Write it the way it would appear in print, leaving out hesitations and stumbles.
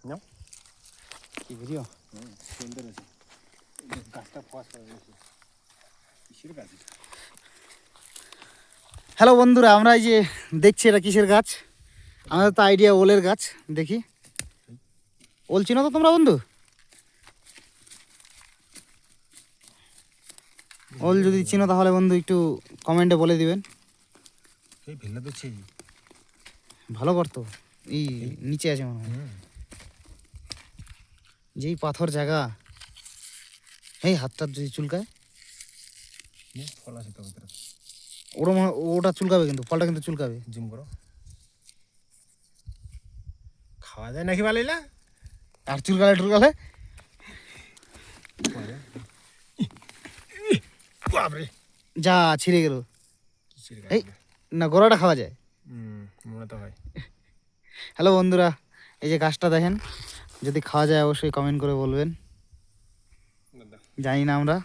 নাও কি ভিডিও সুন্দর আছে গাছটা ফস হয়ে গেছে কিসের গাছ এটা? হ্যালো বন্ধুরা, আমরা এই যে দেখছি এটা কিসের গাছ। আমাদের তো আইডিয়া ওলের গাছ। দেখি ওল চিনো তো তোমরা বন্ধু? ওল যদি চিনো তাহলে বন্ধু একটু কমেন্টে বলে দিবেন। এই ভেলা তো ছেই ভালো করতো এই নিচে আছে মনে হয়, যেই পাথর জায়গা। এই হাতটা যদি চুলকায়, ফল আছে তো ভিতরে ওটা চুলকাবে, কিন্তু ফলটা কিন্তু চুলকাবে। জুম করো খাওয়া যায় নাকি বালাইলা আর চুলকালে টুলকালে বাপরে যা ছিঁড়ে গেল। কিসের এই গাছ না, গোড়াটা খাওয়া যায়। মনে তো হয় হ্যালো বন্ধুরা, এই যে গাছটা দেখেন, যদি খাওয়া যায় অবশ্যই কমেন্ট করে বলবেন। জানি না আমরা।